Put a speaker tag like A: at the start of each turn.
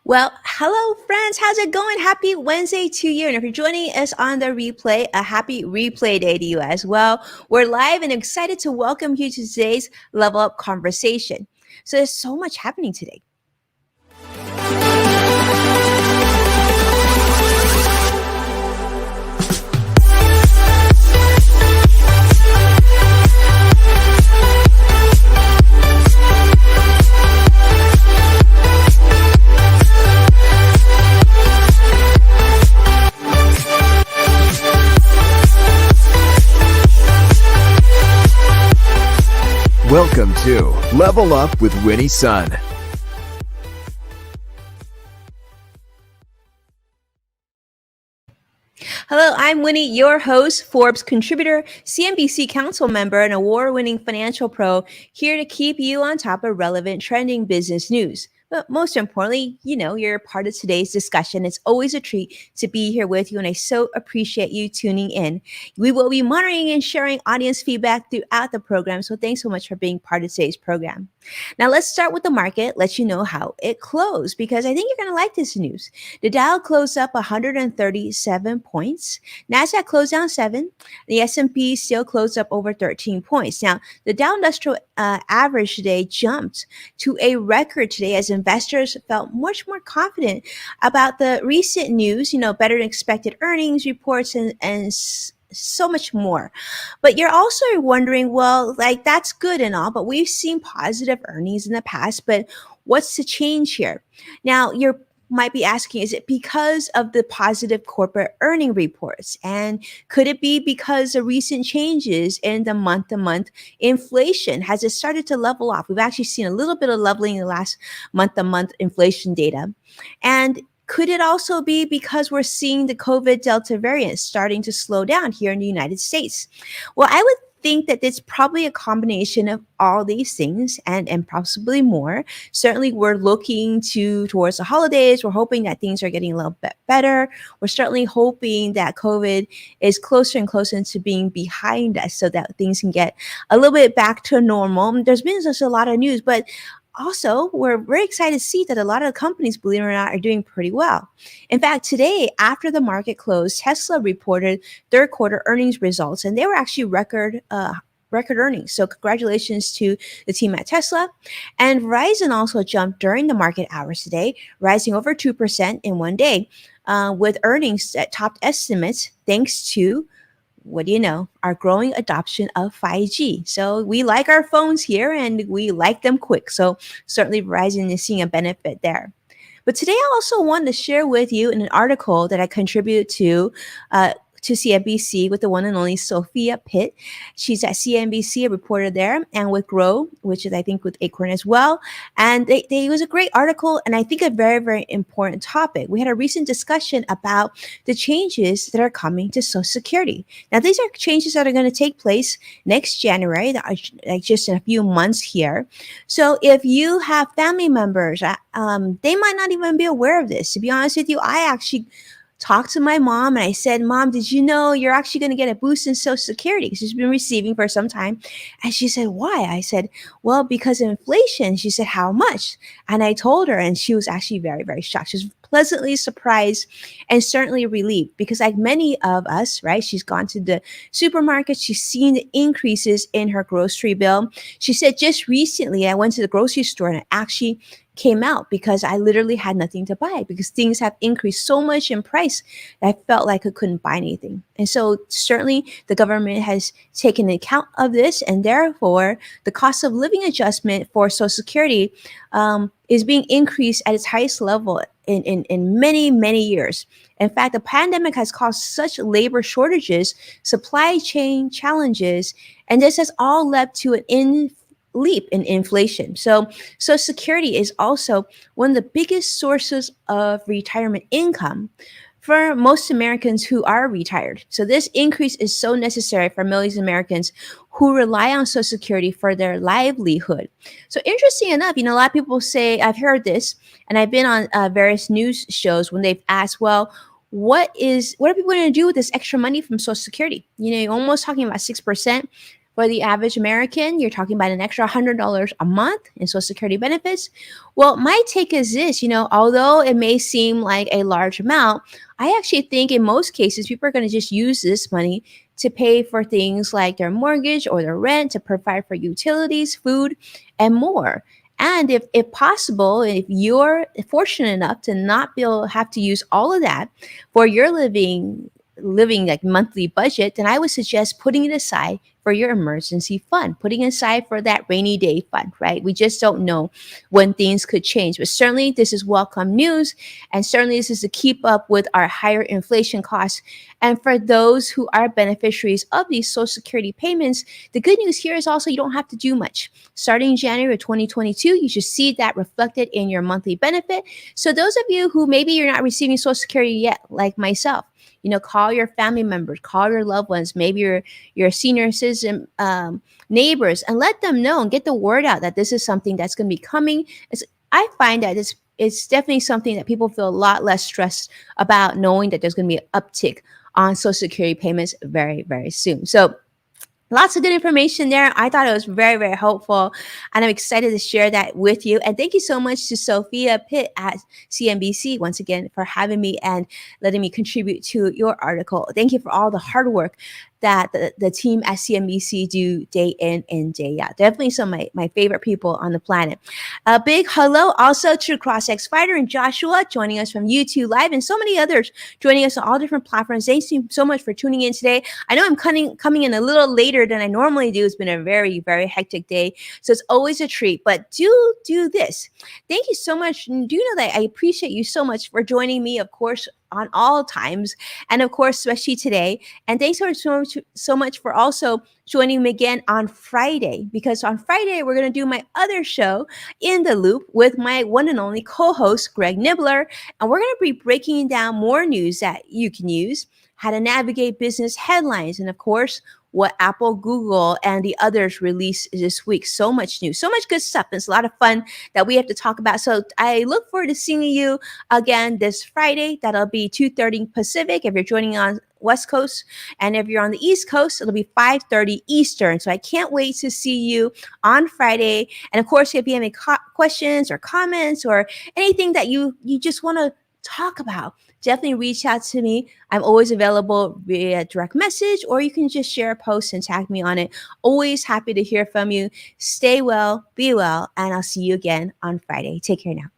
A: Well, hello, friends. How's it going? Happy Wednesday to you. And if you're joining us on the replay, a happy replay day to you as well. We're live and excited to welcome you to today's Level Up conversation. So, there's so much happening today.
B: Welcome to Level Up with Winnie Sun.
A: Hello, I'm Winnie, your host, Forbes contributor, CNBC council member, and award winning financial pro, here to keep you on top of relevant trending business news. But most importantly, you're a part of today's discussion. It's always a treat to be here with you, and I so appreciate you tuning in. We will be monitoring and sharing audience feedback throughout the program, so thanks so much for being part of today's program. Now, let's start with the market, let you know how it closed, because I think you're going to like this news. The Dow closed up 137 points. Nasdaq closed down 7. The S&P still closed up over 13 points. Now, the Dow Industrial average today jumped to a record today as investors felt much more confident about the recent news, better than expected earnings reports and so much more. But you're also wondering, well, like that's good and all, but we've seen positive earnings in the past, but what's the change here? Now, you're might be asking, is it because of the positive corporate earning reports? And could it be because of recent changes in the month-to-month inflation? Has it started to level off? We've actually seen a little bit of leveling in the last month-to-month inflation data. And could it also be because we're seeing the COVID Delta variant starting to slow down here in the United States? Well, I would think that it's probably a combination of all these things and possibly more. Certainly, we're looking towards the holidays. We're hoping that things are getting a little bit better. We're certainly hoping that COVID is closer and closer to being behind us so that things can get a little bit back to normal. There's been just a lot of news, but also, we're very excited to see that a lot of companies, believe it or not, are doing pretty well. In fact, today, after the market closed, Tesla reported third quarter earnings results, and they were actually record earnings. So congratulations to the team at Tesla. And Verizon also jumped during the market hours today, rising over 2% in one day, with earnings that topped estimates thanks to, what do you know, our growing adoption of 5G. So we like our phones here and we like them quick. So certainly Verizon is seeing a benefit there. But today I also wanted to share with you in an article that I contributed to CNBC with the one and only Sophia Pitt. She's at CNBC, a reporter there, and with Grow, which is I think with Acorn as well. And it was a great article, and I think a very, very important topic. We had a recent discussion about the changes that are coming to Social Security. Now, these are changes that are going to take place next January, that are like just in a few months here. So if you have family members, they might not even be aware of this. To be honest with you, I actually talked to my mom and I said, Mom, did you know you're actually going to get a boost in Social Security? She's been receiving for some time. And she said, why? I said, well, because of inflation. She said, how much? And I told her, and she was actually very, very shocked. She was pleasantly surprised and certainly relieved because, like many of us, right, she's gone to the supermarket. She's seen the increases in her grocery bill. She said, just recently, I went to the grocery store and it actually came out because I literally had nothing to buy because things have increased so much in price that I felt like I couldn't buy anything. And so certainly the government has taken account of this, and therefore the cost of living adjustment for Social Security is being increased at its highest level in many, many years. In fact, the pandemic has caused such labor shortages, supply chain challenges, and this has all led to an leap in inflation. So Social Security is also one of the biggest sources of retirement income for most Americans who are retired. So this increase is so necessary for millions of Americans who rely on Social Security for their livelihood. So interesting enough, a lot of people say, I've heard this, and I've been on various news shows when they've asked, well, what are people going to do with this extra money from Social Security? You're almost talking about 6%. For the average American, you're talking about an extra $100 a month in Social Security benefits. Well, my take is this, although it may seem like a large amount, I actually think in most cases, people are going to just use this money to pay for things like their mortgage or their rent, to provide for utilities, food, and more. And if possible, if you're fortunate enough to not have to use all of that for your living like monthly budget, then I would suggest putting it aside for your emergency fund, putting aside for that rainy day fund, right? We just don't know when things could change. But certainly this is welcome news. And certainly this is to keep up with our higher inflation costs. And for those who are beneficiaries of these Social Security payments, the good news here is also you don't have to do much. Starting January of 2022, you should see that reflected in your monthly benefit. So those of you who maybe you're not receiving Social Security yet, like myself, call your family members, call your loved ones, maybe your senior citizen neighbors, and let them know and get the word out that this is something that's going to be coming. I find that it's definitely something that people feel a lot less stressed about, knowing that there's going to be an uptick on Social Security payments very, very soon. So lots of good information there. I thought it was very, very helpful. And I'm excited to share that with you. And thank you so much to Sophia Pitt at CNBC once again for having me and letting me contribute to your article. Thank you for all the hard work that the team at CNBC do day in and day out. Definitely some of my favorite people on the planet. A big hello also to CrossX Fighter and Joshua joining us from YouTube Live, and so many others joining us on all different platforms. Thank you so much for tuning in today. I know I'm coming in a little later than I normally do. It's been a very, very hectic day, so it's always a treat. But do this. Thank you so much. Do you know that I appreciate you so much for joining me, of course, on all times, and of course, especially today. And thanks so much for also joining me again on Friday, because on Friday, we're going to do my other show, In the Loop, with my one and only co-host, Greg Nibbler. And we're going to be breaking down more news that you can use, how to navigate business headlines, and of course, what Apple, Google, and the others released this week. So much news, so much good stuff. It's a lot of fun that we have to talk about. So I look forward to seeing you again this Friday. That'll be 2:30 Pacific if you're joining on West Coast. And if you're on the East Coast, it'll be 5:30 Eastern. So I can't wait to see you on Friday. And of course, if you have any questions or comments or anything that you just want to talk about, definitely reach out to me. I'm always available via direct message, or you can just share a post and tag me on it. Always happy to hear from you. Stay well, be well, and I'll see you again on Friday. Take care now.